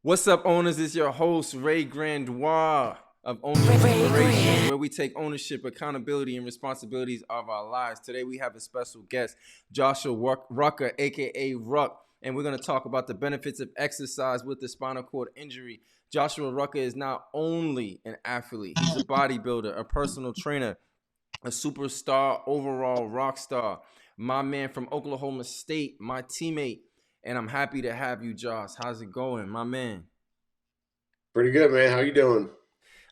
What's up, owners? It's your host, Rey Grandoit of Owner Rey Inspiration, Grand. where we take ownership, accountability, and responsibilities of our lives. Today, we have a special guest, Joshua Rucker, aka Ruck, and we're going to talk about the benefits of exercise with the spinal cord injury. Joshua Rucker is not only an athlete, he's a bodybuilder, a personal trainer, a superstar, overall rock star. My man from Oklahoma State, my teammate, and I'm happy to have you, Josh. How's it going, my man? Pretty good, man. How you doing?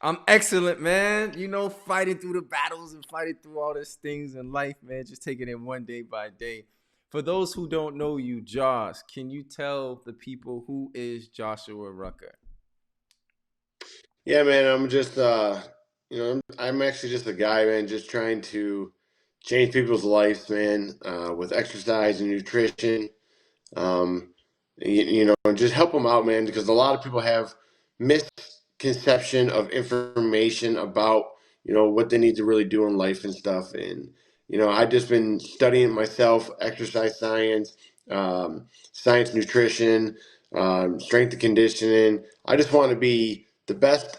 I'm excellent, man. You know, fighting through the battles and fighting through all these things in life, man. Just taking it one day by day. For those who don't know you, Josh, can you tell the people who is Joshua Rucker? Yeah, man. I'm just, I'm actually just a guy, man, just trying to change people's lives, man, with exercise and nutrition. Um, and just help them out, man, because a lot of people have misconception of information about, what they need to really do in life and stuff. And, I just been studying myself, exercise science, science nutrition, strength and conditioning. I just want to be the best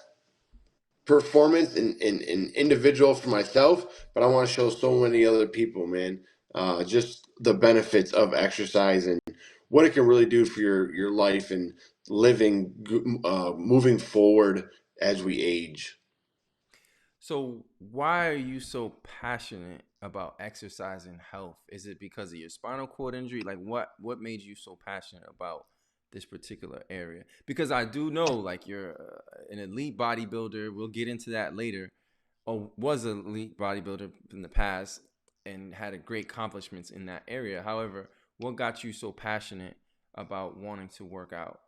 performance and individual for myself, but I want to show so many other people, man, just the benefits of exercise and what it can really do for your life and living, moving forward as we age. So, why are you so passionate about exercise and health? Is it because of your spinal cord injury? Like, what made you so passionate about this particular area? Because I do know, like, you're an elite bodybuilder. We'll get into that later. Or was an elite bodybuilder in the past and had a great accomplishments in that area. However, what got you so passionate about wanting to work out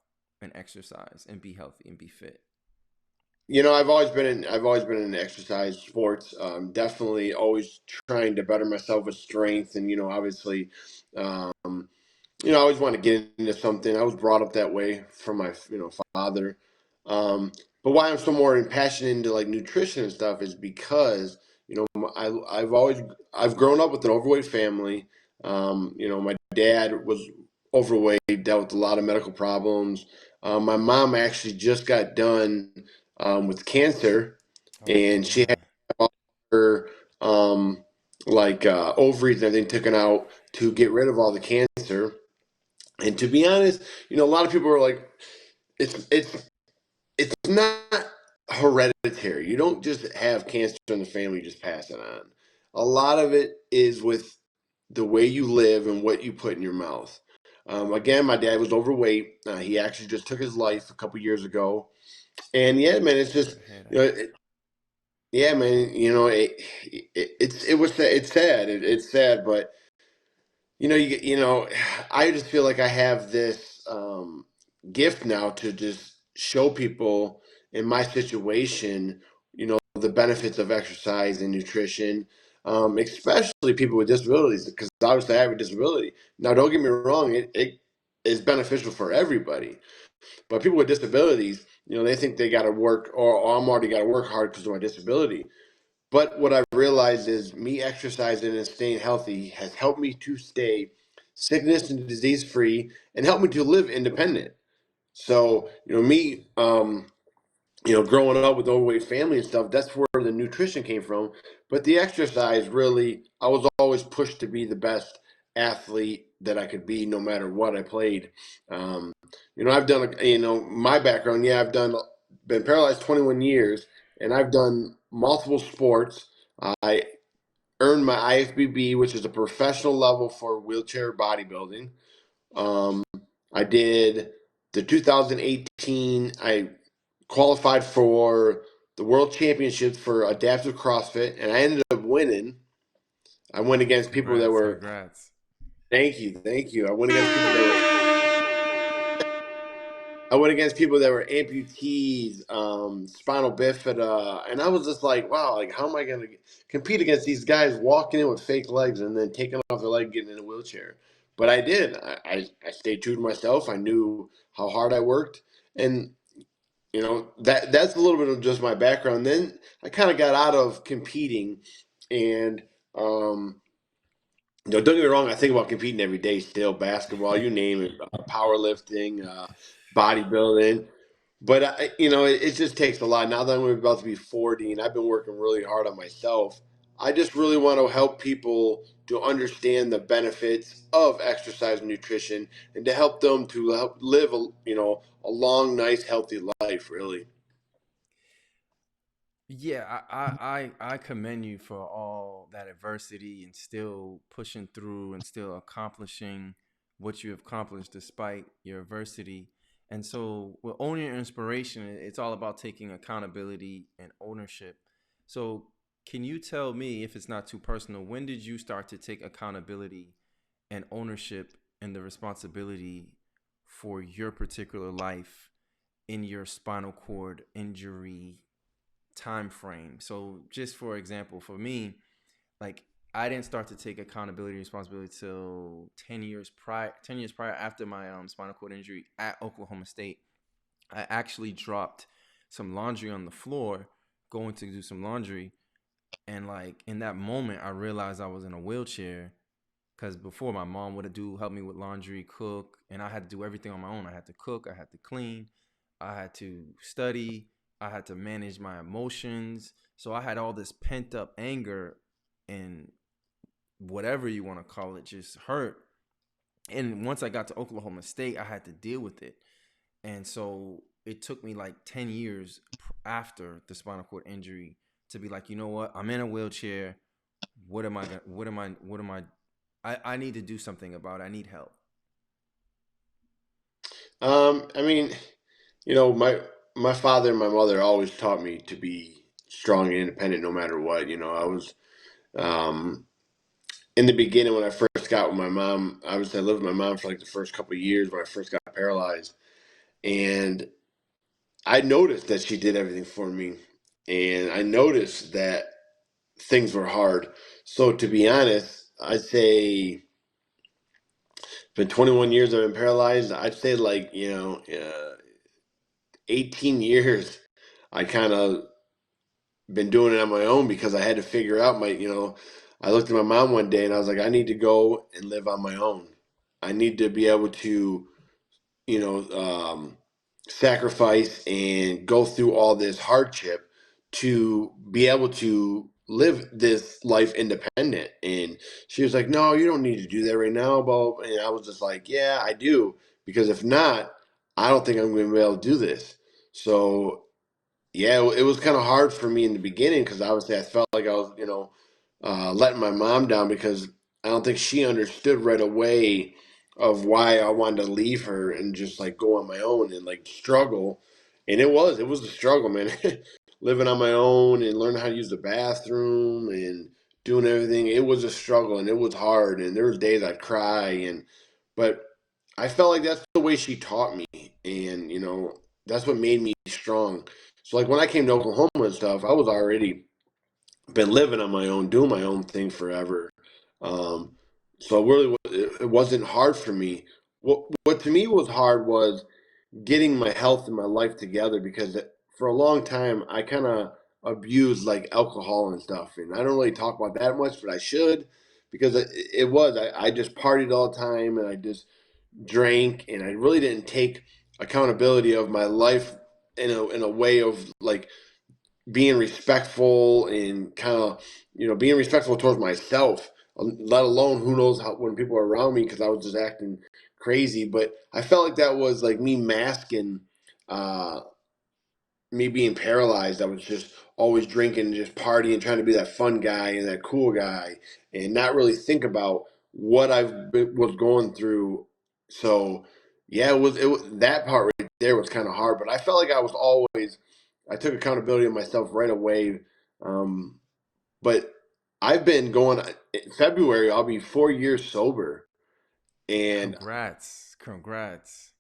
and exercise and be healthy and be fit? I've always been in exercise sports. Definitely always trying to better myself with strength, and obviously, I always want to get into something. I was brought up that way from my father. Um, but why I'm so more passionate into like nutrition and stuff is because I've grown up with an overweight family. My dad was overweight, dealt with a lot of medical problems. My mom actually just got done with cancer, and Oh she had man. all her ovaries and everything taken out to get rid of all the cancer. And to be honest, a lot of people are like, it's not hereditary. You don't just have cancer in the family, you just pass it on. A lot of it is with the way you live and what you put in your mouth. Again, my dad was overweight. He actually just took his life a couple years ago. And yeah, man, it's Sorry just to hear you know, that. it, yeah, man, it's sad. It's sad, but I just feel like I have this gift now to just show people in my situation, the benefits of exercise and nutrition, especially people with disabilities, because obviously I have a disability. Now, don't get me wrong, it is beneficial for everybody, but people with disabilities, they think they got to work, or I'm already got to work hard because of my disability. But what I've realized is me exercising and staying healthy has helped me to stay sickness and disease free and helped me to live independent. So, growing up with overweight family and stuff, that's where the nutrition came from. But the exercise really, I was always pushed to be the best athlete that I could be no matter what I played. I've done, my background, yeah, been paralyzed 21 years and I've done multiple sports. I earned my IFBB, which is a professional level for wheelchair bodybuilding. Um, I did the 2018. I qualified for the World Championships for adaptive CrossFit, and I ended up winning. I went against people that Congrats, were. congrats. Thank you, thank you. I went against people that were amputees, spinal bifida, and I was just like, wow, like how am I going to compete against these guys walking in with fake legs and then taking off their leg, getting in a wheelchair? But I did. I stayed true to myself. I knew how hard I worked, and that's a little bit of just my background. Then I kind of got out of competing, and um, don't get me wrong. I think about competing every day still. Basketball, you name it, powerlifting, bodybuilding. but it just takes a lot. Now that I'm about to be 40 and I've been working really hard on myself, I just really want to help people to understand the benefits of exercise and nutrition, and to help them to help live a long, nice, healthy life. Really. Yeah, I commend you for all that adversity and still pushing through and still accomplishing what you have accomplished despite your adversity. And so, with owning your inspiration, it's all about taking accountability and ownership. So, can you tell me, if it's not too personal, when did you start to take accountability and ownership and the responsibility for your particular life in your spinal cord injury time frame? So just for example, for me, like I didn't start to take accountability and responsibility till 10 years prior after my spinal cord injury at Oklahoma State. I actually dropped some laundry on the floor going to do some laundry, and like in that moment I realized I was in a wheelchair, because before my mom would do help me with laundry, cook, and I had to do everything on my own. I had to cook, I had to clean, I had to study, I had to manage my emotions. So I had all this pent up anger and whatever you want to call it, just hurt. And once I got to Oklahoma State, I had to deal with it. And so it took me like 10 years after the spinal cord injury to be like, you know what? I'm in a wheelchair. I need to do something about it. I need help. I mean, my father and my mother always taught me to be strong and independent no matter what. I was um, in the beginning when I first got with my mom. I lived with my mom for like the first couple of years when I first got paralyzed, and I noticed that she did everything for me, and I noticed that things were hard. So to be honest, I'd say for 21 years I've been paralyzed. I'd say like 18 years I kind of been doing it on my own, because I had to figure out I looked at my mom one day and I was like, I need to go and live on my own. I need to be able to, you know, um, sacrifice and go through all this hardship to be able to live this life independent. And she was like, no, you don't need to do that right now. But and I was just like, yeah, I do. Because if not, I don't think I'm going to be able to do this. So yeah, it was kind of hard for me in the beginning, because obviously I felt like I was, letting my mom down, because I don't think she understood right away of why I wanted to leave her and just like go on my own and like struggle. And it was a struggle, man. Living on my own and learning how to use the bathroom and doing everything. It was a struggle, and it was hard. And there was days I'd cry, but I felt like that's the way she taught me. And, that's what made me strong. So like when I came to Oklahoma and stuff, I was already been living on my own, doing my own thing forever. Um, so really, it wasn't hard for me. What to me was hard was getting my health and my life together, because for a long time I kind of abused like alcohol and stuff, and I don't really talk about that much, but I should, because I just partied all the time, and I just drank, and I really didn't take accountability of my life in a way of like being respectful, and kind of being respectful towards myself, let alone who knows how when people are around me, because I was just acting crazy. But I felt like that was like me masking uh me being paralyzed. I was just always drinking and just partying, trying to be that fun guy and that cool guy, and not really think about what was going through. So yeah, it was that part right there was kind of hard, but I felt like I took accountability of myself right away. Um, but I've been going in February. I'll be 4 years sober, and Congrats. Congrats.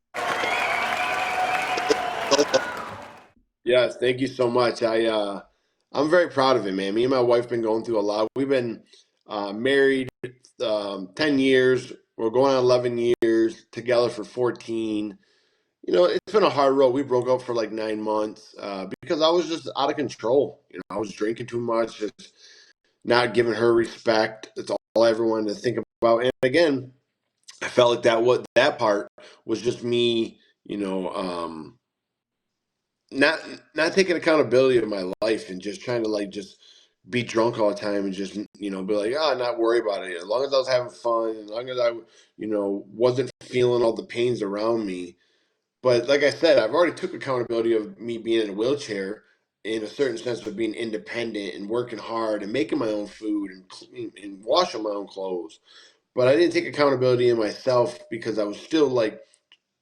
yes, thank you so much. I'm very proud of it, man. Me and my wife been going through a lot. We've been married 10 years. We're going on 11 years together for 14. It's been a hard road. We broke up for like 9 months because I was just out of control. I was drinking too much, just not giving her respect. That's all I ever wanted to think about. And again, I felt like that part was just me, not not taking accountability of my life and just trying to like just be drunk all the time and just be like, oh, not worry about it. As long as I was having fun, as long as I wasn't feeling all the pains around me. But like I said, I've already took accountability of me being in a wheelchair in a certain sense of being independent and working hard and making my own food and washing my own clothes. But I didn't take accountability in myself because I was still like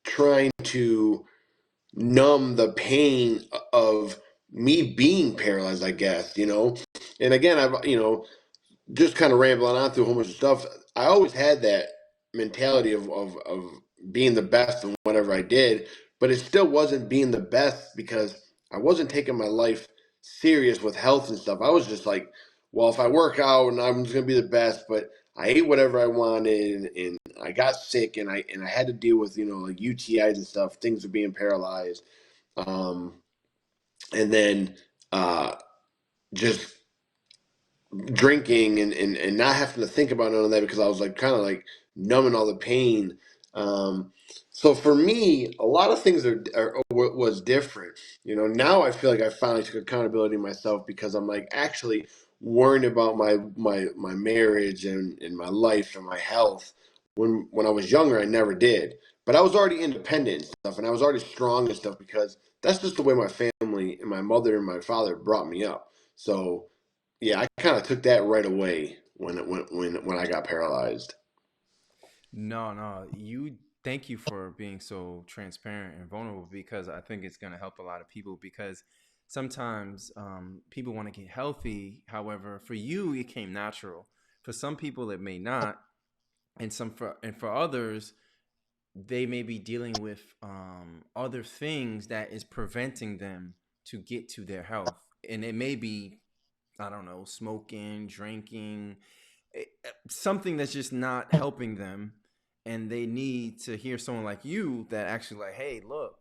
trying to numb the pain of me being paralyzed, I guess. And again, I've, just kind of rambling on through a whole bunch of stuff. I always had that mentality of being the best in whatever I did, but it still wasn't being the best because I wasn't taking my life serious with health and stuff. I was just like, well, if I work out and I'm just gonna be the best, but I ate whatever I wanted and I got sick and I had to deal with like UTIs and stuff, things of being paralyzed, um, and then just drinking and not having to think about none of that because I was like kind of like numbing all the pain. So for me, a lot of things was different. Now I feel like I finally took accountability myself because I'm like actually worrying about my marriage and my life and my health. When I was younger, I never did, but I was already independent and stuff, and I was already strong and stuff because that's just the way my family and my mother and my father brought me up. So yeah, I kind of took that right away when I got paralyzed. No, no. You thank you for being so transparent and vulnerable because I think it's going to help a lot of people because sometimes people want to get healthy. However, for you it came natural. For some people it may not, and for others they may be dealing with other things that is preventing them to get to their health. And it may be, I don't know, smoking, drinking, something that's just not helping them. And they need to hear someone like you that actually like, hey, look,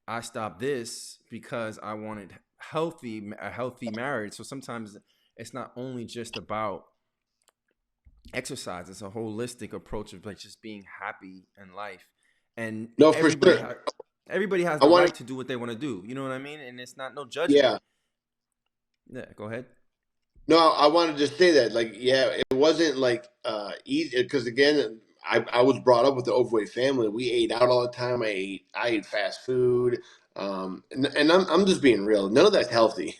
I stopped this because I wanted a healthy marriage. So sometimes it's not only just about exercise, it's a holistic approach of like just being happy in life. And No, for sure. everybody has I the want right to do what they want to do, you know what I mean? And it's not no judgment. yeah. Yeah, go ahead. No, I wanted to say that, like, yeah, it wasn't like easy because again, I was brought up with the overweight family. We ate out all the time. I ate fast food, and I'm just being real. None of that's healthy.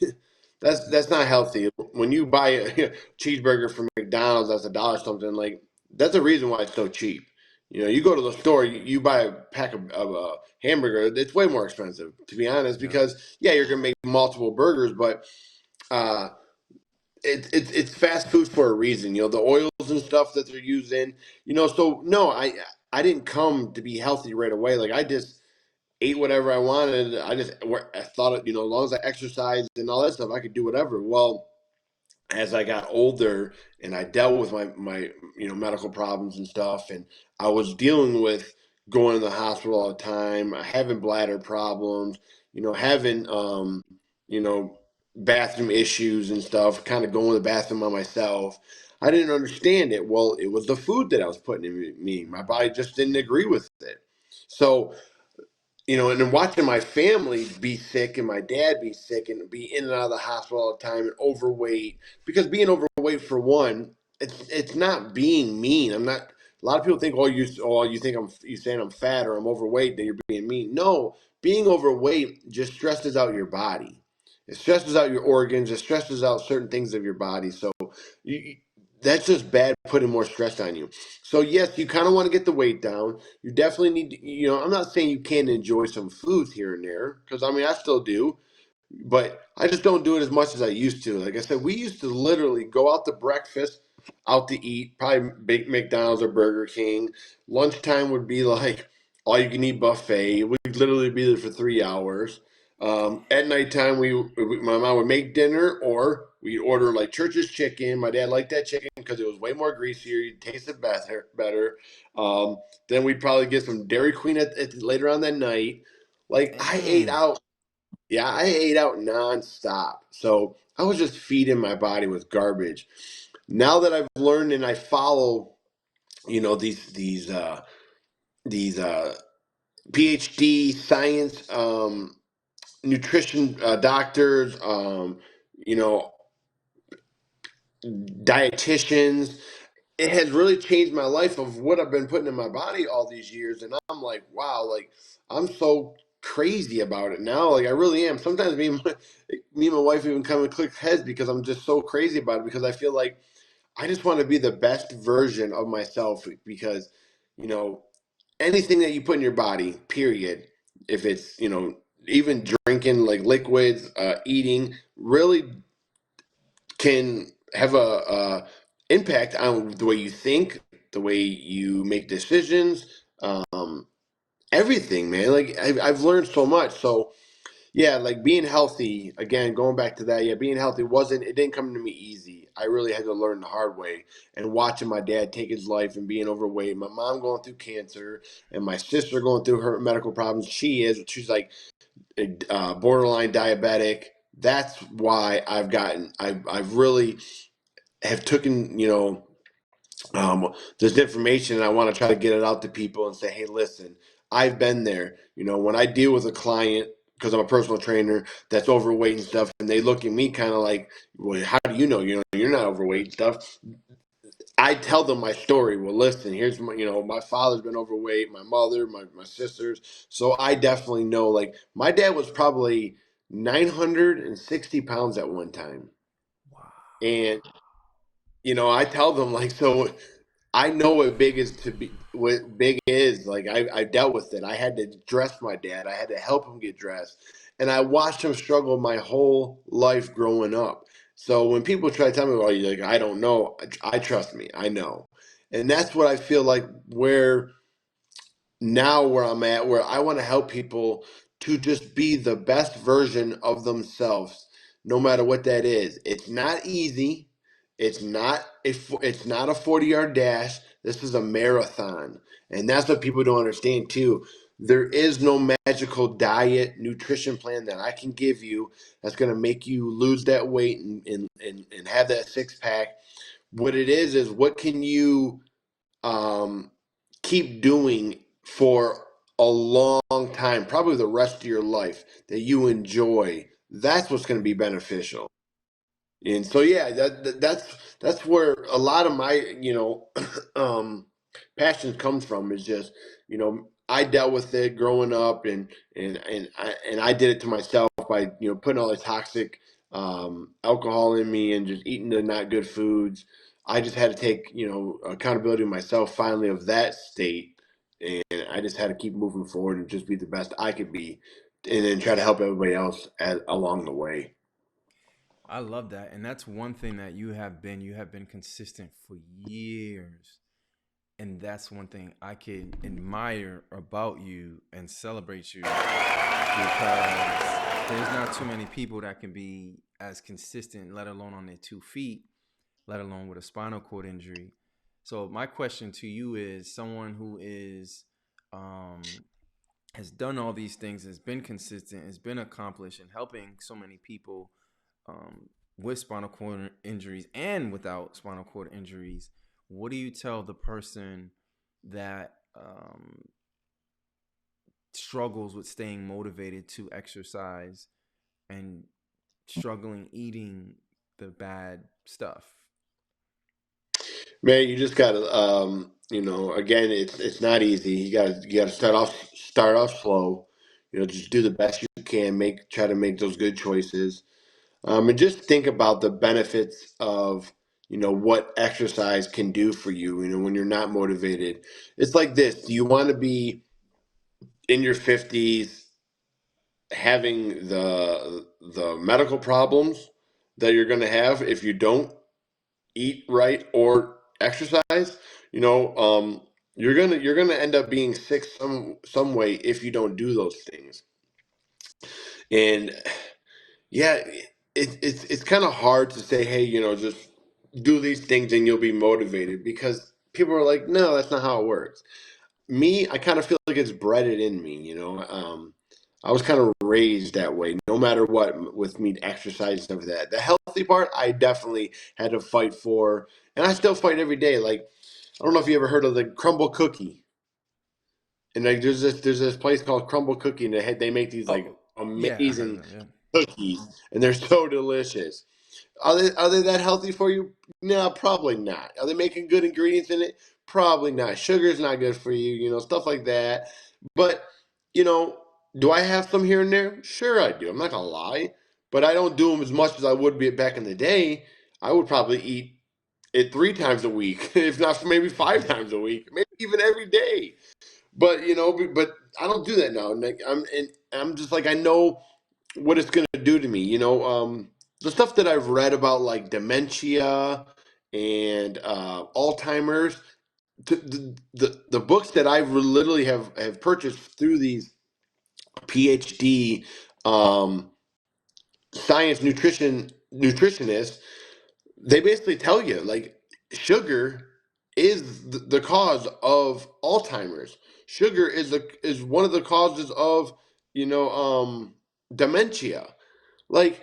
That's not healthy. When you buy a cheeseburger from McDonald's, that's $1 something. Like that's the reason why it's so cheap. You go to the store, you buy a pack of hamburger. It's way more expensive, to be honest, Yep. because yeah, you're gonna make multiple burgers, but uh, it's fast food for a reason. The oils and stuff that they're using. So no, I didn't come to be healthy right away. Like I just ate whatever I wanted. I thought as long as I exercised and all that stuff, I could do whatever. Well, as I got older and I dealt with my medical problems and stuff, and I was dealing with going to the hospital all the time, having bladder problems, having you know bathroom issues and stuff, kind of going to the bathroom by myself. I didn't understand it. Well, it was the food that I was putting in me. My body just didn't agree with it. So and then watching my family be sick and my dad be sick and be in and out of the hospital all the time and overweight. Because being overweight, for one, it's not being mean. I'm not. A lot of people think, you think you saying I'm fat or I'm overweight, then you're being mean. No, being overweight just stresses out your body. It stresses out your organs. It stresses out certain things of your body. So you, that's just bad, putting more stress on you. So yes, you kind of want to get the weight down. You definitely need to, I'm not saying you can't enjoy some foods here and there, because I mean, I still do, but I just don't do it as much as I used to. Like I said, we used to literally go out to breakfast, out to eat, probably big McDonald's or Burger King. Lunchtime would be like all you can eat buffet. We'd literally be there for 3 hours. At nighttime, my mom would make dinner, or we'd order like church's chicken. My dad liked that chicken because it was way more greasier. It tasted better. Um, then we'd probably get some Dairy Queen later on that night. Like I ate Dang. out. Yeah, I ate out nonstop. So I was just feeding my body with garbage. Now that I've learned and I follow, these PhD science nutrition doctors, you know, dietitians. It has really changed my life of what I've been putting in my body all these years. And I'm like, wow, like I'm so crazy about it now. Like I really am. Sometimes me and my wife even come and click heads because I'm just so crazy about it because I feel like I just want to be the best version of myself because, you know, anything that you put in your body, period, if it's, even drinking like liquids, eating, really can have a impact on the way you think, the way you make decisions, everything, man. Like I've learned so much. So yeah, like being healthy, again, going back to that, yeah, being healthy it didn't come to me easy. I really had to learn the hard way and watching my dad take his life and being overweight, my mom going through cancer and my sister going through her medical problems. She's like borderline diabetic. That's why I've really have taken, this information and I want to try to get it out to people and say, hey, listen, I've been there. When I deal with a client, because I'm a personal trainer that's overweight and stuff, and they look at me kind of like, well, how do you know? You're not overweight and stuff. I tell them my story. Well, listen, here's my father's been overweight, my mother, my sisters. So I definitely know, like, my dad was probably 960 pounds at one time. Wow. And, I tell them, like, so I know what big is. Like I dealt with it. I had to dress my dad. I had to help him get dressed. And I watched him struggle my whole life growing up. So when people try to tell me, well, you're like, I don't know, I trust me. I know. And that's what I feel like where I'm at, where I want to help people to just be the best version of themselves, no matter what that is. It's not easy. It's not a 40-yard dash. This is a marathon. And that's what people don't understand too. There is no magical diet nutrition plan that I can give you that's going to make you lose that weight and have that six pack. What it is what can you um, keep doing for a long time, probably the rest of your life, that you enjoy. That's what's going to be beneficial. And so, yeah, that's where a lot of my um, passion comes from. Is just I dealt with it growing up, and I did it to myself by putting all the toxic alcohol in me and just eating the not good foods. I just had to take accountability myself finally of that state, and I just had to keep moving forward and just be the best I could be, and then try to help everybody else along the way. I love that. And that's one thing that you have been consistent for years. And that's one thing I can admire about you and celebrate you because there's not too many people that can be as consistent, let alone on their 2 feet, let alone with a spinal cord injury. So my question to you is someone who is um has done all these things, has been consistent, has been accomplished in helping so many people um, with spinal cord injuries and without spinal cord injuries. What do you tell the person that struggles with staying motivated to exercise and struggling eating the bad stuff? Man, you just gotta, again, it's not easy. You gotta start off slow. Just do the best you can. Try to make those good choices. And just think about the benefits of what exercise can do for you. When you're not motivated, it's like this. Do you want to be in your 50s having the medical problems that you're going to have if you don't eat right or exercise? you know um you're gonna end up being sick some way if you don't do those things. And yeah, it's kind of hard to say, hey, just do these things and you'll be motivated, because people are like, no, that's not how it works. Me, I kind of feel like it's bred in me. I was kind of raised that way, no matter what, with me exercise and stuff like that. The healthy part, I definitely had to fight for, and I still fight every day. Like, I don't know if you ever heard of the crumble cookie. And like, there's this place called Crumble Cookie, and they make these like Oh, Yeah, I heard of amazing them. Yeah. cookies, and they're so delicious. Are they that healthy for you? No, probably not. Are they making good ingredients in it? Probably not. Sugar's not good for you, stuff like that. But, you know, do I have some here and there? Sure I do. I'm not gonna lie. But I don't do them as much as I would be back in the day. I would probably eat it 3 times a week, if not maybe 5 times a week, maybe even every day. But but I don't do that now. I'm just like I know what it's going to do to me. The stuff that I've read about like dementia and Alzheimer's, the books that I've literally have purchased through these PhD um, science nutritionists, they basically tell you like sugar is the cause of Alzheimer's. Sugar is one of the causes of dementia. Like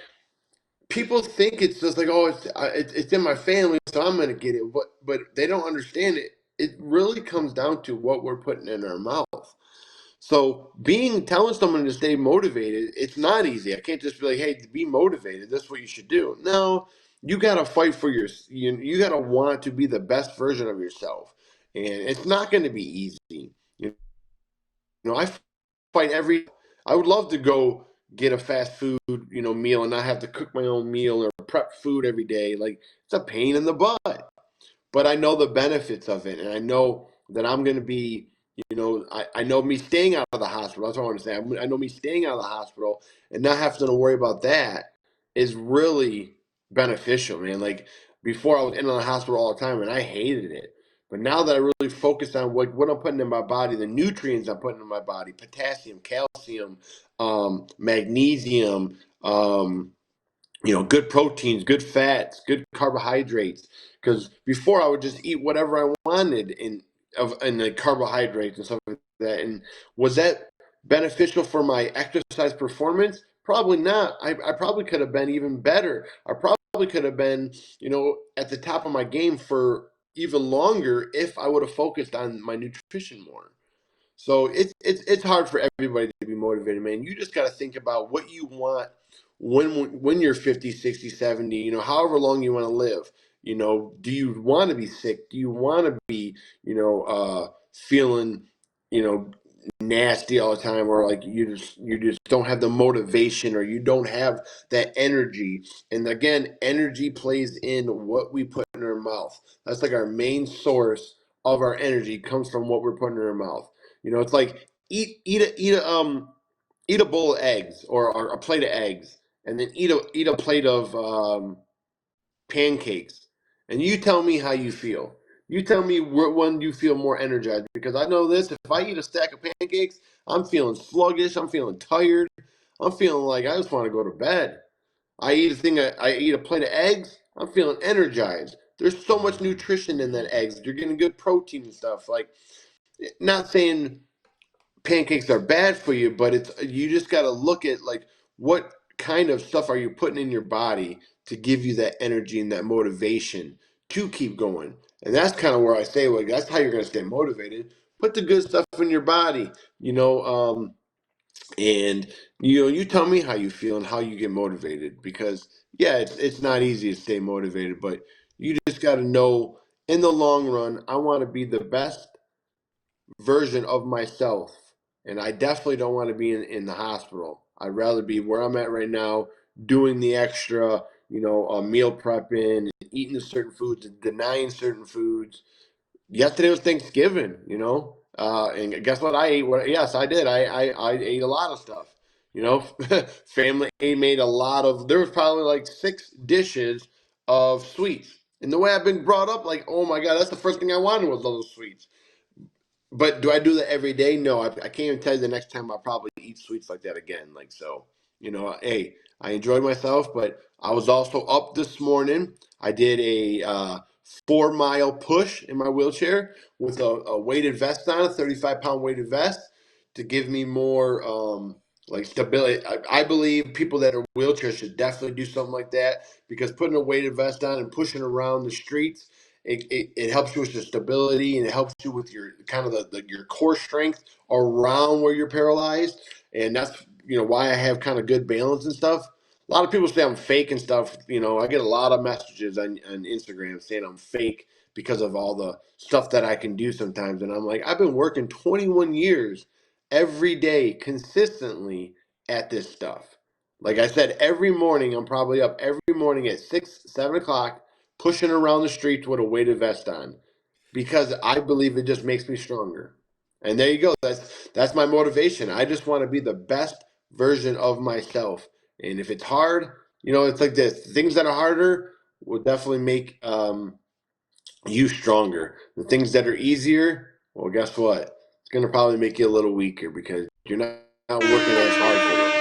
people think it's just like, oh, it's in my family, so I'm gonna get it. But they don't understand it. It really comes down to what we're putting in our mouth. So telling someone to stay motivated, it's not easy. I can't just be like, hey, be motivated. That's what you should do. No, you gotta fight for you gotta want to be the best version of yourself, and it's not going to be easy. I fight every. I would love to go get a fast food, meal and not have to cook my own meal or prep food every day. Like it's a pain in the butt, but I know the benefits of it, and I know that I'm going to be, I know me staying out of the hospital. That's what I want to say. I know me staying out of the hospital and not having to worry about that is really beneficial, man. Like before, I was in the hospital all the time, and I hated it. But now that I really focus on what I'm putting in my body, the nutrients I'm putting in my body, potassium, calcium, magnesium, good proteins, good fats, good carbohydrates. Because before I would just eat whatever I wanted in the carbohydrates and stuff like that. And was that beneficial for my exercise performance? Probably not. I probably could have been even better. I probably could have been, at the top of my game for even longer if I would have focused on my nutrition more. So it's hard for everybody to be motivated, man. You just got to think about what you want when you're 50, 60, 70, however long you want to live. Do you want to be sick? Do you want to be, feeling, you know, nasty all the time, or like you just don't have the motivation, or you don't have that energy. And again, energy plays in what we put in our mouth. That's like our main source of our energy comes from what we're putting in our mouth. It's like eat a bowl of eggs, or a plate of eggs, and then eat a plate of pancakes, and you tell me how you feel. You tell me when you feel more energized, because I know this: if I eat a stack of pancakes, I'm feeling sluggish. I'm feeling tired. I'm feeling like I just want to go to bed. I eat a plate of eggs. I'm feeling energized. There's so much Mm-hmm. nutrition in that eggs. You're getting good protein and stuff. Like, not saying pancakes are bad for you, but it's you just got to look at like what kind of stuff are you putting in your body to give you that energy and that motivation to keep going. And that's kind of where I say, like, that's how you're going to stay motivated. Put the good stuff in your body, and you tell me how you feel and how you get motivated, because yeah, it's not easy to stay motivated, but you just got to know in the long run, I want to be the best version of myself. And I definitely don't want to be in the hospital. I'd rather be where I'm at right now, doing the extra, meal prepping, eating the certain foods, denying certain foods. Yesterday was Thanksgiving, and guess what I ate? Yes, I did. I ate a lot of stuff. Family made a lot of. There was probably like 6 dishes of sweets. And the way I've been brought up, like, oh my god, that's the first thing I wanted was those sweets. But do I do that every day? No, I can't even tell you the next time I'll probably eat sweets like that again. Like, so, hey, I enjoyed myself, but I was also up this morning. I did a 4 mile push in my wheelchair with a weighted vest on, a 35-pound weighted vest to give me more like stability. I believe people that are wheelchairs should definitely do something like that, because putting a weighted vest on and pushing around the streets, it helps you with your stability, and it helps you with your kind of your core strength around where you're paralyzed. And that's why I have kind of good balance and stuff. A lot of people say I'm fake and stuff. I get a lot of messages on Instagram saying I'm fake because of all the stuff that I can do sometimes. And I'm like, I've been working 21 years every day consistently at this stuff. Like I said, every morning I'm probably up every morning at 6, 7 o'clock, pushing around the streets with a weighted vest on because I believe it just makes me stronger. And there you go. That's my motivation. I just want to be the best version of myself. And if it's hard, it's like this. Things that are harder will definitely make you stronger. The things that are easier, well, guess what? It's going to probably make you a little weaker because you're not working as hard for those.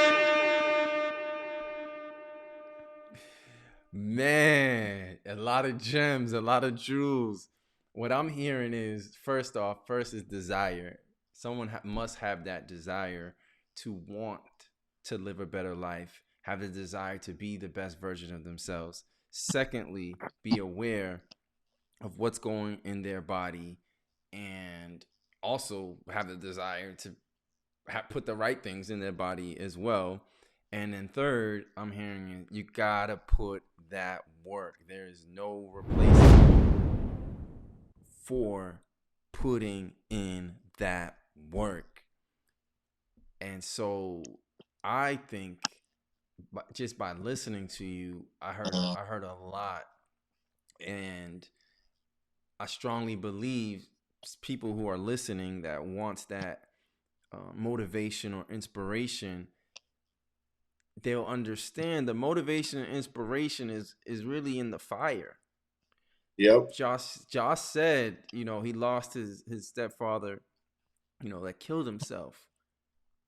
Man, a lot of gems, a lot of jewels. What I'm hearing is first is desire. Someone must have that desire to want to live a better life, have the desire to be the best version of themselves. Secondly, be aware of what's going in their body and also have the desire to put the right things in their body as well. And then third, I'm hearing you gotta put that work. There is no replacement for putting in that work. And so I think just by listening to you, I heard a lot, and I strongly believe people who are listening that wants that motivation or inspiration, they'll understand the motivation and inspiration is really in the fire. Yep. Josh said, he lost his stepfather, that killed himself,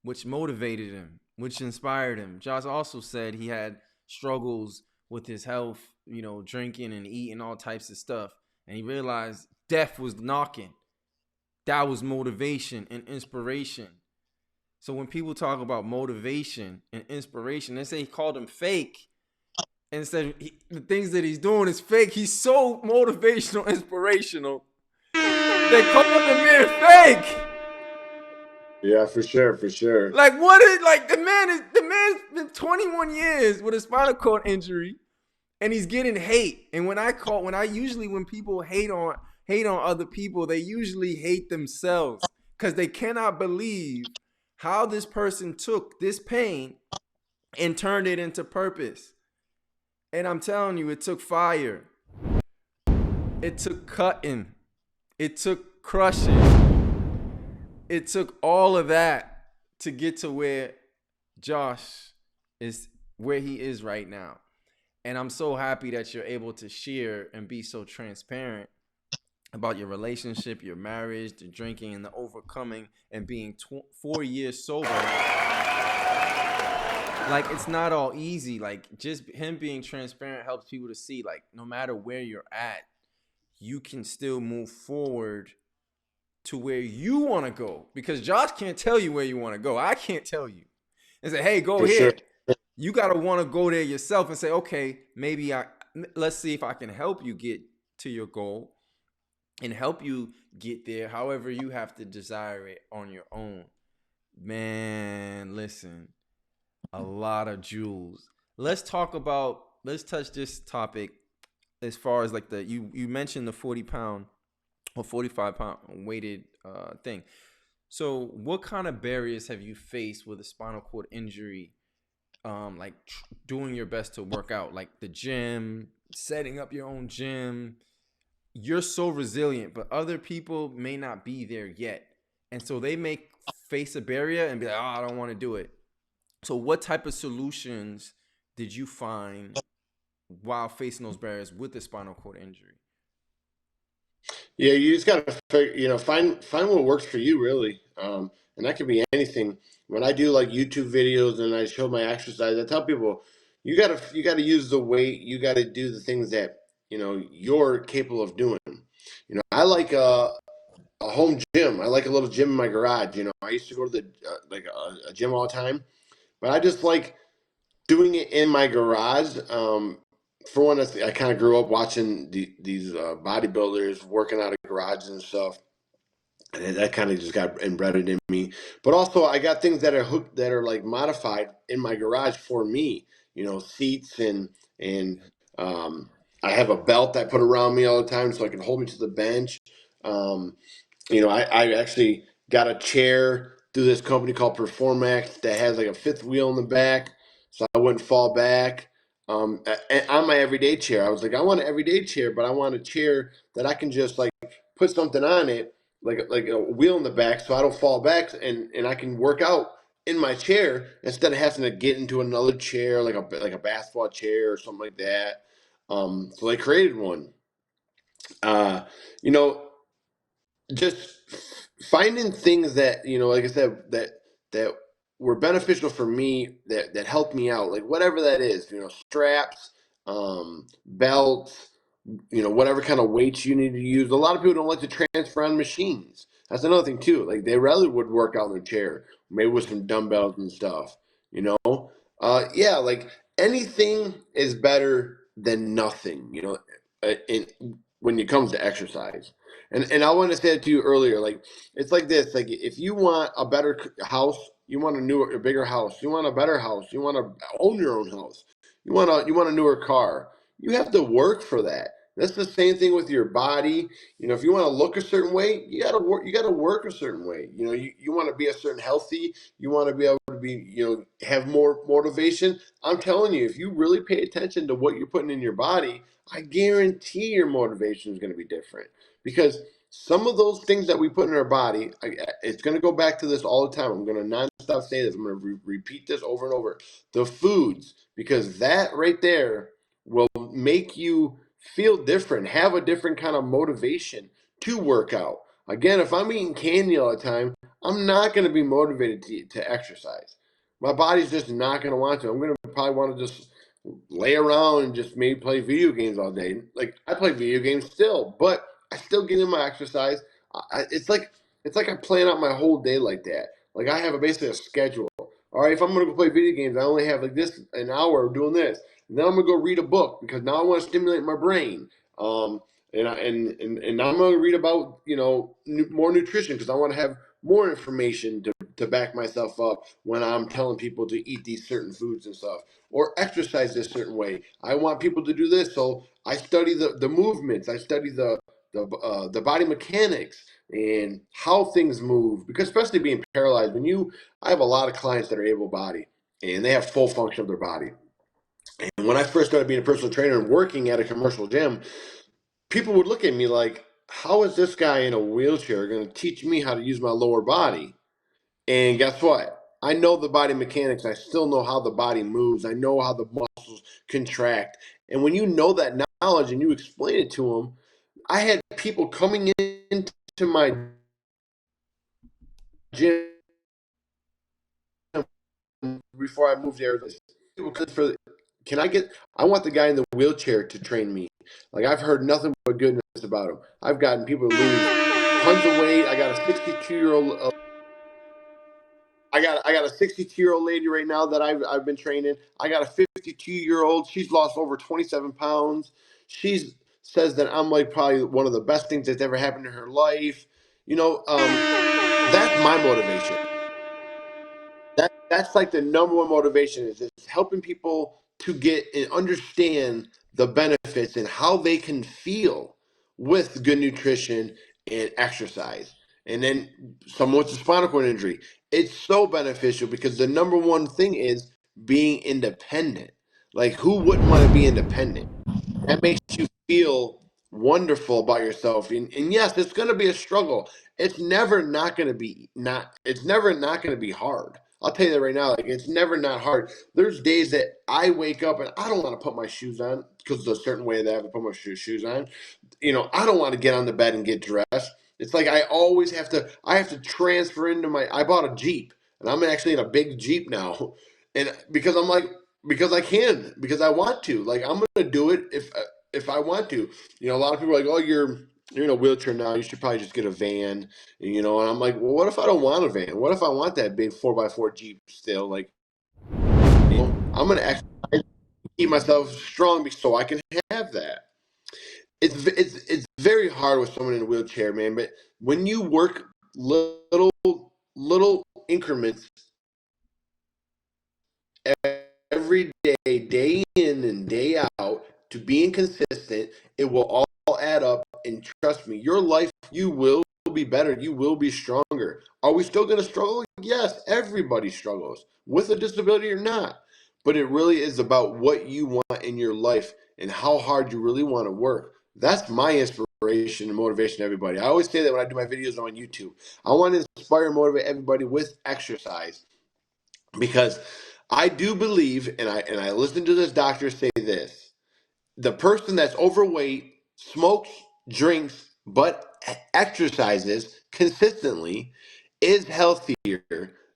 which motivated him, which inspired him. Josh also said he had struggles with his health, drinking and eating all types of stuff, and he realized death was knocking. That was motivation and inspiration. So when people talk about motivation and inspiration, they say he called him fake. Instead, the things that he's doing is fake. He's so motivational, inspirational. They call the man fake. Yeah, for sure, for sure. Like what is like the man's been 21 years with a spinal cord injury, and he's getting hate. And when people hate on other people, they usually hate themselves because they cannot believe how this person took this pain and turned it into purpose. And I'm telling you, it took fire. It took cutting. It took crushing. It took all of that to get to where Josh is, where he is right now. And I'm so happy that you're able to share and be so transparent about your relationship, your marriage, the drinking, and the overcoming, and being 4 years sober. Like, it's not all easy. Like, just him being transparent helps people to see, like, no matter where you're at, you can still move forward to where you want to go. Because Josh can't tell you where you want to go. I can't tell you and say, hey, go For here. sure. You got to want to go there yourself and say, okay, let's see if I can help you get to your goal and help you get there however you have to desire it on your own. Man, listen, a lot of jewels. Let's touch this topic as far as like you mentioned the 40-pound or 45-pound weighted thing. So what kind of barriers have you faced with a spinal cord injury? Like doing your best to work out, like the gym, setting up your own gym. You're so resilient, but other people may not be there yet. And so they may face a barrier and be like, oh, I don't want to do it. So what type of solutions did you find while facing those barriers with the spinal cord injury? Yeah, you just gotta find what works for you, really. And that could be anything. When I do like YouTube videos and I show my exercise, I tell people you gotta use the weight. You gotta do the things that you're capable of doing. I like a home gym. I like a little gym in my garage. I used to go to the a gym all the time, but I just like doing it in my garage. For one, I kind of grew up watching these bodybuilders working out of garages and stuff. and that kind of just got embedded in me. But also, I got things that are hooked, that are like modified in my garage for me. Seats and um, I have a belt I put around me all the time so I can hold me to the bench. Um, I actually got a chair through this company called Performax that has like a fifth wheel in the back, so I wouldn't fall back. On my everyday chair, I was like, I want an everyday chair, but I want a chair that I can just like put something on it, like a wheel in the back, so I don't fall back, and I can work out in my chair instead of having to get into another chair, like a basketball chair or something like that. So they created one. Uh, you know, just finding things that, like I said, that were beneficial for me, that helped me out, like whatever that is, straps, belts, whatever kind of weights you need to use. A lot of people don't like to transfer on machines. That's another thing too. Like they rather would work out in their chair, maybe with some dumbbells and stuff. You know, yeah, like anything is better than nothing. In when it comes to exercise. And I want to say it to you earlier. Like it's like this. Like if you want a better house, you want a bigger house. You want a better house. You want to own your own house. You want a newer car. You have to work for that. That's the same thing with your body. If you want to look a certain way, you gotta work. You gotta work a certain way. You want to be a certain healthy. You want to be able to be, have more motivation. I'm telling you, if you really pay attention to what you're putting in your body, I guarantee your motivation is going to be different, because some of those things that we put in our body, it's going to go back to this all the time. I'm going to nonstop say this. I'm going to repeat this over and over. The foods, because that right there will make you feel different, have a different kind of motivation to work out. Again, if I'm eating candy all the time, I'm not going to be motivated to exercise. My body's just not going to want to. I'm going to probably want to just lay around and just maybe play video games all day. Like I play video games still, but I still get in my exercise. It's like I plan out my whole day like that. Like I have basically a schedule. All right, if I'm gonna go play video games, I only have like this an hour of doing this. And then I'm gonna go read a book because now I want to stimulate my brain. And I'm gonna read about more nutrition because I want to have more information to back myself up when I'm telling people to eat these certain foods and stuff, or exercise this certain way. I want people to do this, so I study the movements. I study the body mechanics and how things move. Because especially being paralyzed, I have a lot of clients that are able-bodied and they have full function of their body. And when I first started being a personal trainer and working at a commercial gym, people would look at me like, "How is this guy in a wheelchair going to teach me how to use my lower body?" And guess what? I know the body mechanics. I still know how the body moves. I know how the muscles contract. And when you know that knowledge and you explain it to them, I had people coming into my gym before I moved there. Can I get? I want the guy in the wheelchair to train me. Like I've heard nothing but goodness about him. I've gotten people to lose tons of weight. I got a 62-year-old. I got a 62-year-old lady right now that I've been training. I got a 52-year-old. She's lost over 27 pounds. She says that I'm like probably one of the best things that's ever happened in her life. That's my motivation. That's like the number one motivation, is just helping people to get and understand the benefits and how they can feel with good nutrition and exercise. And then someone with a spinal cord injury, it's so beneficial because the number one thing is being independent. Like who wouldn't want to be independent? That makes you feel wonderful about yourself. And yes, it's going to be a struggle. It's never not going to be hard. I'll tell you that right now. Like it's never not hard. There's days that I wake up and I don't want to put my shoes on because there's a certain way that I have to put my shoes on. I don't want to get on the bed and get dressed. It's like I have to transfer into I bought a Jeep and I'm actually in a big Jeep now. And because I can, because I want to. Like I'm gonna do it if I want to. A lot of people are like, "Oh, you're in a wheelchair now. You should probably just get a van." And I'm like, "Well, what if I don't want a van? What if I want that big 4x4 Jeep still?" Like, I'm gonna actually keep myself strong so I can have that. It's very hard with someone in a wheelchair, man. But when you work little little increments every day, day in and day out, to being consistent, it will all add up. And trust me, your life, you will be better. You will be stronger. Are we still going to struggle? Yes, everybody struggles with a disability or not. But it really is about what you want in your life and how hard you really want to work. That's my inspiration and motivation to everybody. I always say that when I do my videos on YouTube. I want to inspire and motivate everybody with exercise, because I do believe, and I listen to this doctor say this: the person that's overweight, smokes, drinks, but exercises consistently is healthier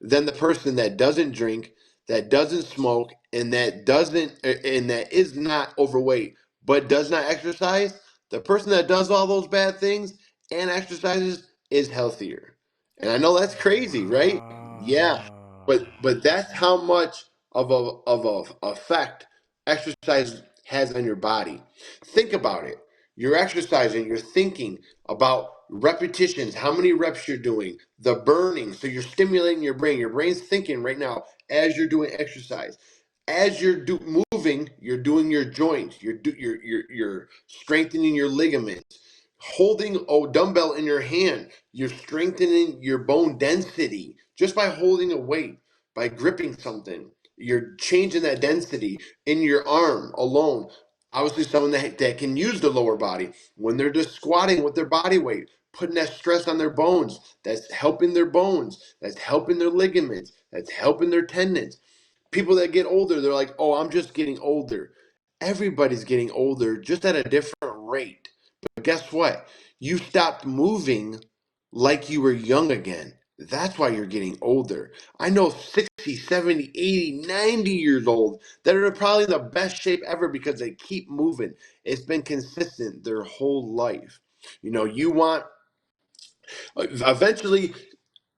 than the person that doesn't drink, that doesn't smoke, and that is not overweight but does not exercise. The person that does all those bad things and exercises is healthier. And I know that's crazy, right? Yeah, Wow. but that's how much of a effect exercise has on your body. Think about it. You're exercising, you're thinking about repetitions, how many reps you're doing, the burning. So you're stimulating your brain. Your brain's thinking right now as you're doing exercise. As moving, you're doing your joints. You're strengthening your ligaments. Holding a dumbbell in your hand, you're strengthening your bone density just by holding a weight, by gripping something. You're changing that density in your arm alone. Obviously, someone that can use the lower body, when they're just squatting with their body weight, putting that stress on their bones, that's helping their bones, that's helping their ligaments, that's helping their tendons. People that get older, they're like, oh, I'm just getting older. Everybody's getting older, just at a different rate. But guess what? You stopped moving like you were young again. That's why you're getting older. I know 60, 70, 80, 90 years old that are probably in the best shape ever because they keep moving. It's been consistent their whole life. You want, eventually,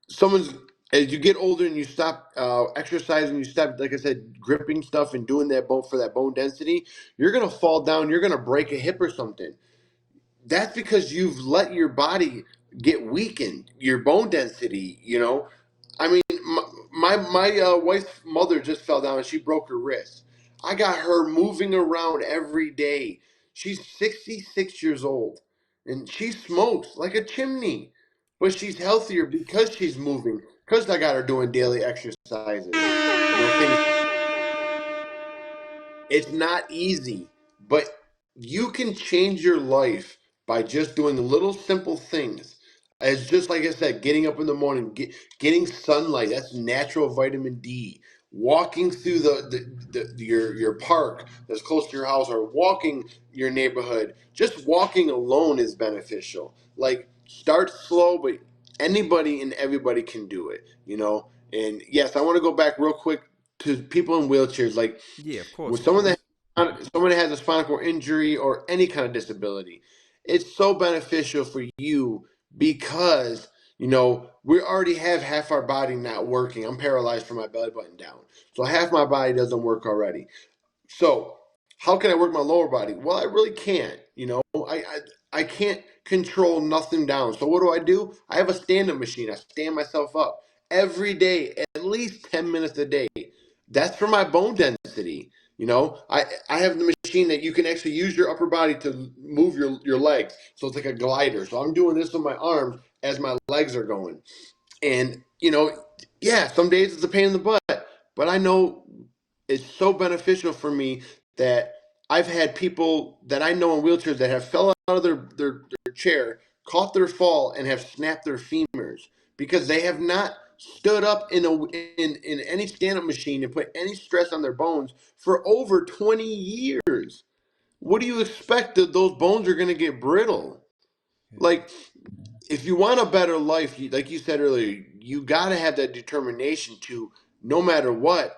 someone's, as you get older and you stop exercising, you stop, like I said, gripping stuff and doing that bone for that bone density, you're going to fall down, you're going to break a hip or something. That's because you've let your body get weakened, your bone density. I mean, my wife's mother just fell down and she broke her wrist. I got her moving around every day. She's 66 years old and she smokes like a chimney, but she's healthier because she's moving, because I got her doing daily exercises. Things, it's not easy, but you can change your life by just doing little simple things. As just like I said, getting up in the morning, getting sunlight, that's natural vitamin D. Walking through your park that's close to your house, or walking your neighborhood. Just walking alone is beneficial. Like, start slow, but anybody and everybody can do it. And yes, I want to go back real quick to people in wheelchairs. Like, Yeah, of course, with of course. someone that has a spinal cord injury or any kind of disability, it's so beneficial for you because we already have half our body not working. I'm paralyzed from my belly button down, so half my body doesn't work already. So how can I work my lower body? Well, I really can't. I can't control nothing down. So what do? I have a stand-up machine. I stand myself up every day, at least 10 minutes a day. That's for my bone density. I have the machine that you can actually use your upper body to move your legs. So it's like a glider. So I'm doing this with my arms as my legs are going. And, yeah, some days it's a pain in the butt, but I know it's so beneficial for me that I've had people that I know in wheelchairs that have fell out of their chair, caught their fall, and have snapped their femurs because they have not stood up in any stand-up machine and put any stress on their bones for over 20 years. What do you expect? That those bones are going to get brittle? Yeah. Like, if you want a better life, like you said earlier, you got to have that determination to, no matter what,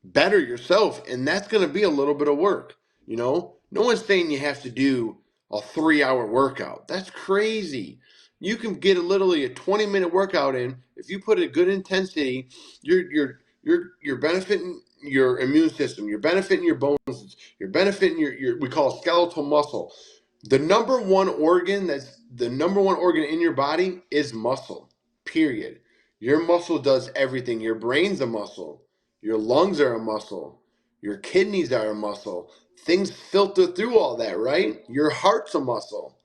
better yourself. And that's going to be a little bit of work. No one's saying you have to do a 3-hour workout. That's crazy. You can get literally a 20-minute workout in. If you put a good intensity, you're benefiting your immune system, you're benefiting your bones, you're benefiting your we call skeletal muscle. The number one organ in your body is muscle. period. Your muscle does everything. Your brain's a muscle. Your lungs are a muscle. Your kidneys are a muscle. Things filter through all that, right? Your heart's a muscle.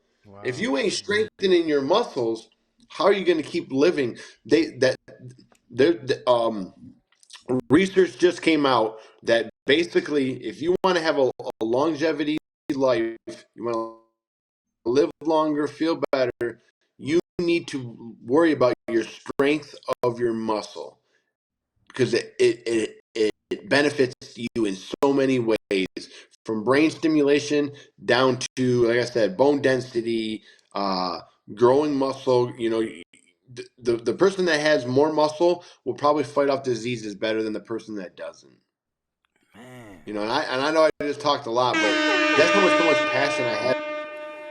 If Wow. you ain't strengthening your muscles, how are you going to keep living? They research just came out that basically, if you want to have a longevity life, you want to live longer, feel better, you need to worry about your strength of your muscle because it benefits you in so many ways, from brain stimulation down to, like I said, bone density, uh, growing muscle. The person that has more muscle will probably fight off diseases better than the person that doesn't. Man. And I know I just talked a lot, but that's so much passion I have.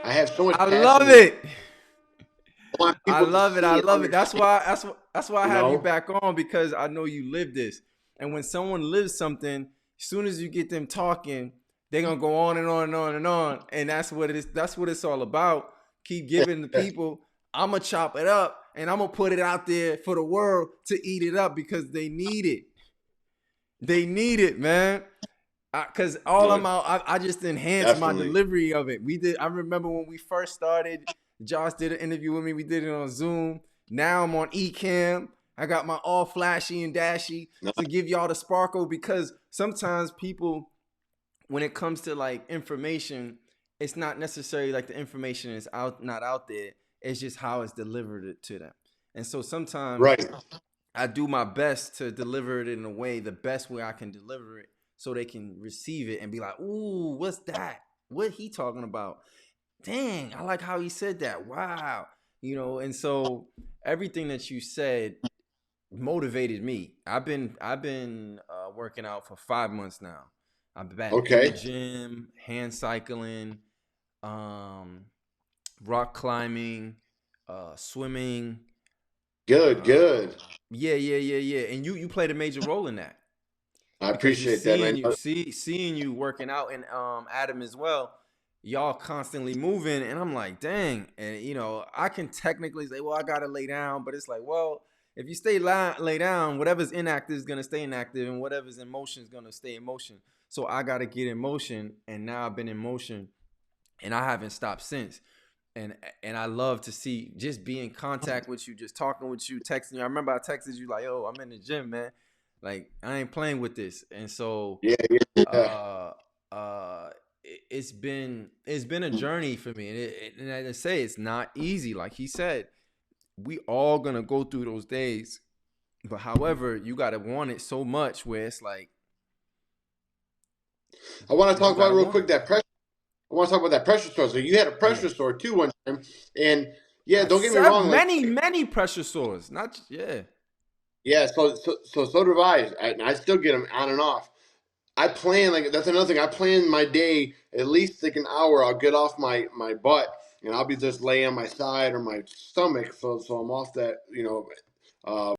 I have so much I passion love that it. I want I people to love it. I see and love it. That's understand. why that's why I You have you know, back on, because I know you live this. And when someone lives something, as soon as you get them talking, they're gonna go on and on and on and on. And that's what it is. That's what it's all about. Keep giving the people. I'm gonna chop it up and I'm gonna put it out there for the world to eat it up because they need it. They need it, man. Cause all I'm no, out, I just enhanced my definitely. delivery of it. We did. I remember when we first started. Josh did an interview with me. We did it on Zoom. Now I'm on Ecamm. I got my all flashy and dashy No, to give y'all the sparkle, because sometimes people, when it comes to like information, it's not necessarily like the information is out, not out there. It's just how it's delivered to them. And so sometimes right. I do my best to deliver it in a way, the best way I can deliver it, so they can receive it and be like, "Ooh, what's that? What he talking about? Dang, I like how he said that. Wow." And so everything that you said motivated me. I've been working out for 5 months now. I'm back in the Okay. gym, hand cycling, um, rock climbing, swimming. Good, Uh, good. yeah, yeah, yeah, yeah. And you played a major role in that, I because just appreciate that, seeing man. you seeing you working out, and Adam as well. Y'all constantly moving, and I'm like, dang. And I can technically say, well, I gotta lay down, but it's like, well, if you lay down, whatever's inactive is gonna stay inactive, and whatever's in motion is gonna stay in motion. So I gotta get in motion, and now I've been in motion, and I haven't stopped since. And I love to see, just be in contact with you, just talking with you, texting you. I remember I texted you like, "Yo, I'm in the gym, man. Like, I ain't playing with this." And so Yeah, yeah, yeah. uh it's been a journey for me, and as I say, it's not easy. Like he said, we all gonna go through those days, but however, you gotta want it so much where it's like I want to you talk about gotta real want quick it. that pressure. I want to talk about that pressure sore. So you had a Yeah. pressure sore too one time, and I yeah, have don't get me wrong. Like, many pressure sores. Not yeah. yeah, so do I. I still get them on and off. I plan, like, that's another thing. I plan my day at least like an hour. I'll get off my butt and I'll be just laying on my side or my stomach, so I'm off that, uh,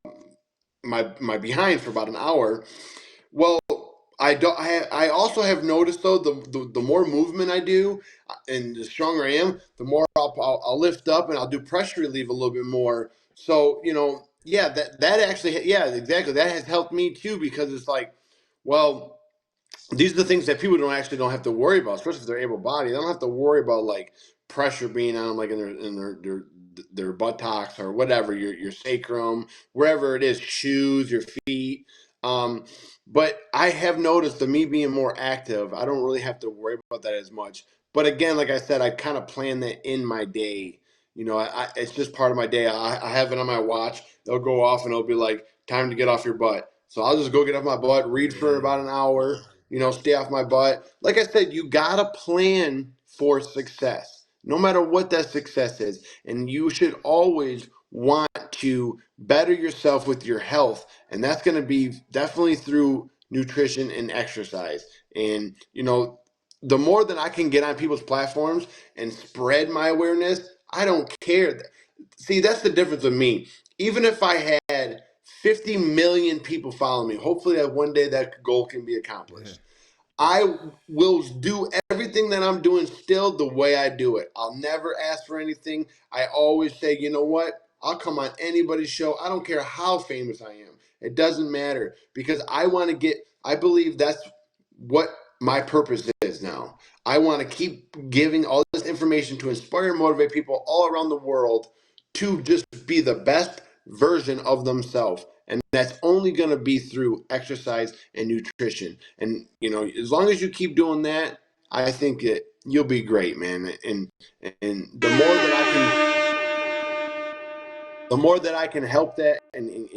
my behind for about an hour. Well, I don't. I also have noticed though, the more movement I do, and the stronger I am, the more I'll lift up and I'll do pressure relief a little bit more. So yeah, that actually, yeah, exactly, that has helped me too, because it's like, well, these are the things that people don't have to worry about, especially if they're able bodied. They don't have to worry about like pressure being on them, like in their buttocks or whatever, your sacrum, wherever it is, shoes, your feet. Um, but I have noticed that me being more active, I don't really have to worry about that as much. But again, like I said, I kind of plan that in my day. It's just part of my day. I have it on my watch. It'll go off and it'll be like, time to get off your butt. So I'll just go get off my butt, read for Yeah. about an hour, stay off my butt. Like I said, you gotta plan for success, no matter what that success is. And you should always want to better yourself with your health. And that's gonna be definitely through nutrition and exercise. And the more that I can get on people's platforms and spread my awareness, I don't care. See, that's the difference with me. Even if I had 50 million people follow me, hopefully that one day that goal can be Yeah. accomplished. I will do everything that I'm doing still the way I do it. I'll never ask for anything. I always say, you know what? I'll come on anybody's show. I don't care how famous I am. It doesn't matter because I want to get, I believe that's what my purpose is now. I want to keep giving all this information to inspire and motivate people all around the world to just be the best version of themselves. And that's only going to be through exercise and nutrition. And, as long as you keep doing that, I think you'll be great, man. And the more that I can help that and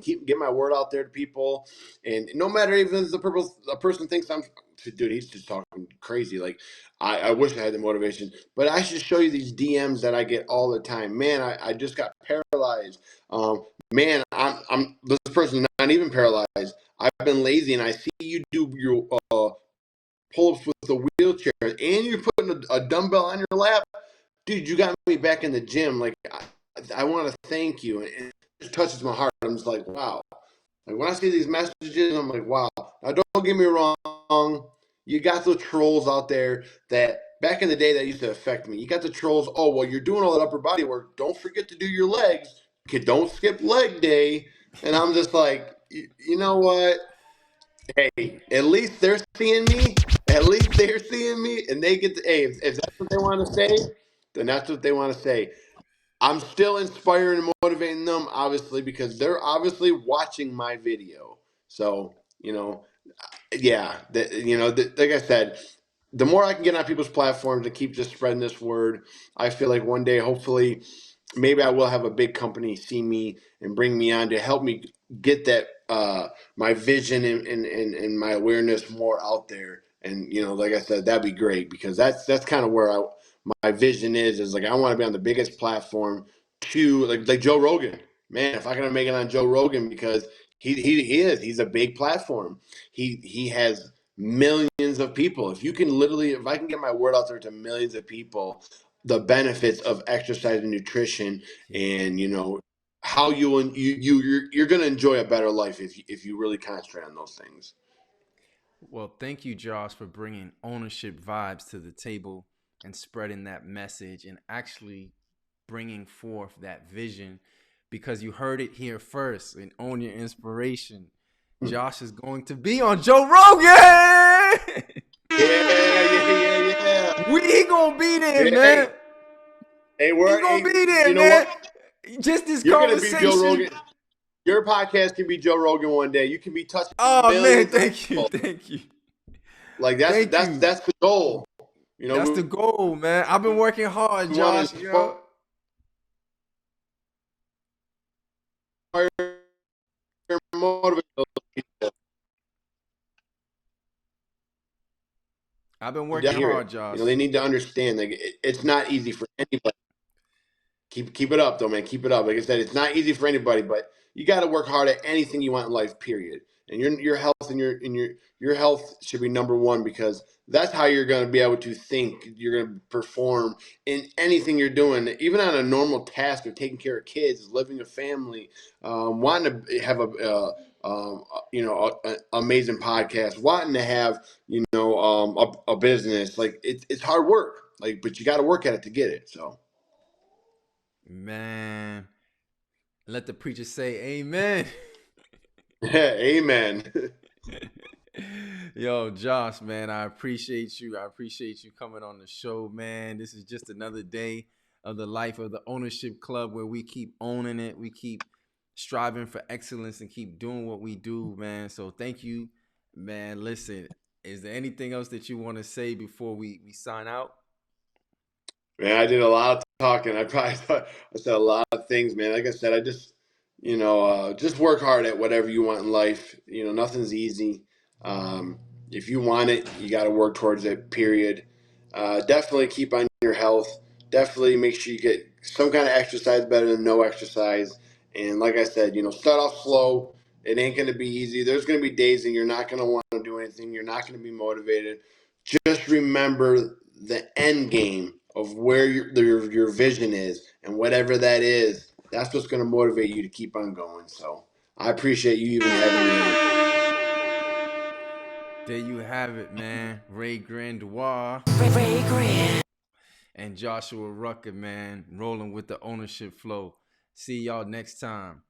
keep get my word out there to people, and no matter even if the person thinks I'm, dude, he's just talking crazy. Like I wish I had the motivation, but I should show you these DMs that I get all the time. Man, I just got paralyzed. Man, I'm this person's not even paralyzed. I've been lazy, and I see you do your pull-ups with a wheelchair, and you're putting a dumbbell on your lap. Dude, you got me back in the gym. Like, I want to thank you. And it touches my heart. I'm just like, wow. Like, when I see these messages, I'm like, wow. Now, don't get me wrong. You got the trolls out there that back in the day that used to affect me. You got the trolls. Oh, well, you're doing all that upper body work. Don't forget to do your legs. Don't skip leg day. And I'm just like, you know what? Hey, at least they're seeing me. At least they're seeing me, and they get to. Hey, if that's what they want to say, then that's what they want to say. I'm still inspiring and motivating them, obviously, because they're obviously watching my video. So, yeah, like I said, the more I can get on people's platforms and keep just spreading this word, I feel like one day, hopefully, maybe I will have a big company see me and bring me on to help me get that my vision and my awareness more out there. And like I said, that'd be great because that's kind of where my vision is like I want to be on the biggest platform to like Joe Rogan. Man, if I can make it on Joe Rogan because he's a big platform. He has millions of people. If I can get my word out there to millions of people, the benefits of exercise and nutrition, and how you're going to enjoy a better life if you really concentrate on those things. Well, thank you, Josh, for bringing ownership vibes to the table and spreading that message and actually bringing forth that vision because you heard it here first and own your inspiration. Josh is going to be on Joe Rogan. Yeah. We gonna be there, man. Hey, we gonna be there, you know man. What? Just this You're conversation. Gonna be Joe Rogan. Your podcast can be Joe Rogan one day. You can be touching Man, millions thank of you, people. thank you. Like that's the goal. That's the goal, man. I've been working hard, Josh. I've been working hard, Josh. They need to understand like it's not easy for anybody. Keep it up though, man. Keep it up. Like I said, it's not easy for anybody, but you got to work hard at anything you want in life. Period. And your health and your health should be number one because that's how you're going to be able to think. You're going to perform in anything you're doing, even on a normal task of taking care of kids, living a family, wanting to have amazing podcast, wanting to have a business. Like it's hard work. Like, but you got to work at it to get it. So. Man, let the preacher say amen. Amen. Yo, Josh, man, I appreciate you. I appreciate you coming on the show, man. This is just another day of the life of the Ownership Club where we keep owning it. We keep striving for excellence and keep doing what we do, man. So thank you, man. Listen, is there anything else that you want to say before we sign out? Man, I did a lot of talking. I said a lot of things, man. Like I said, I just, just work hard at whatever you want in life. Nothing's easy. If you want it, you got to work towards it, period. Definitely keep on your health. Definitely make sure you get some kind of exercise better than no exercise. And like I said, start off slow. It ain't going to be easy. There's going to be days that you're not going to want to do anything. You're not going to be motivated. Just remember the end game of where your vision is, and whatever that is, that's what's going to motivate you to keep on going. So I appreciate you even having me on. There you have it, man. Rey Grandoit. Rey Grand. And Joshua Rucker, man, rolling with the ownership flow. See y'all next time.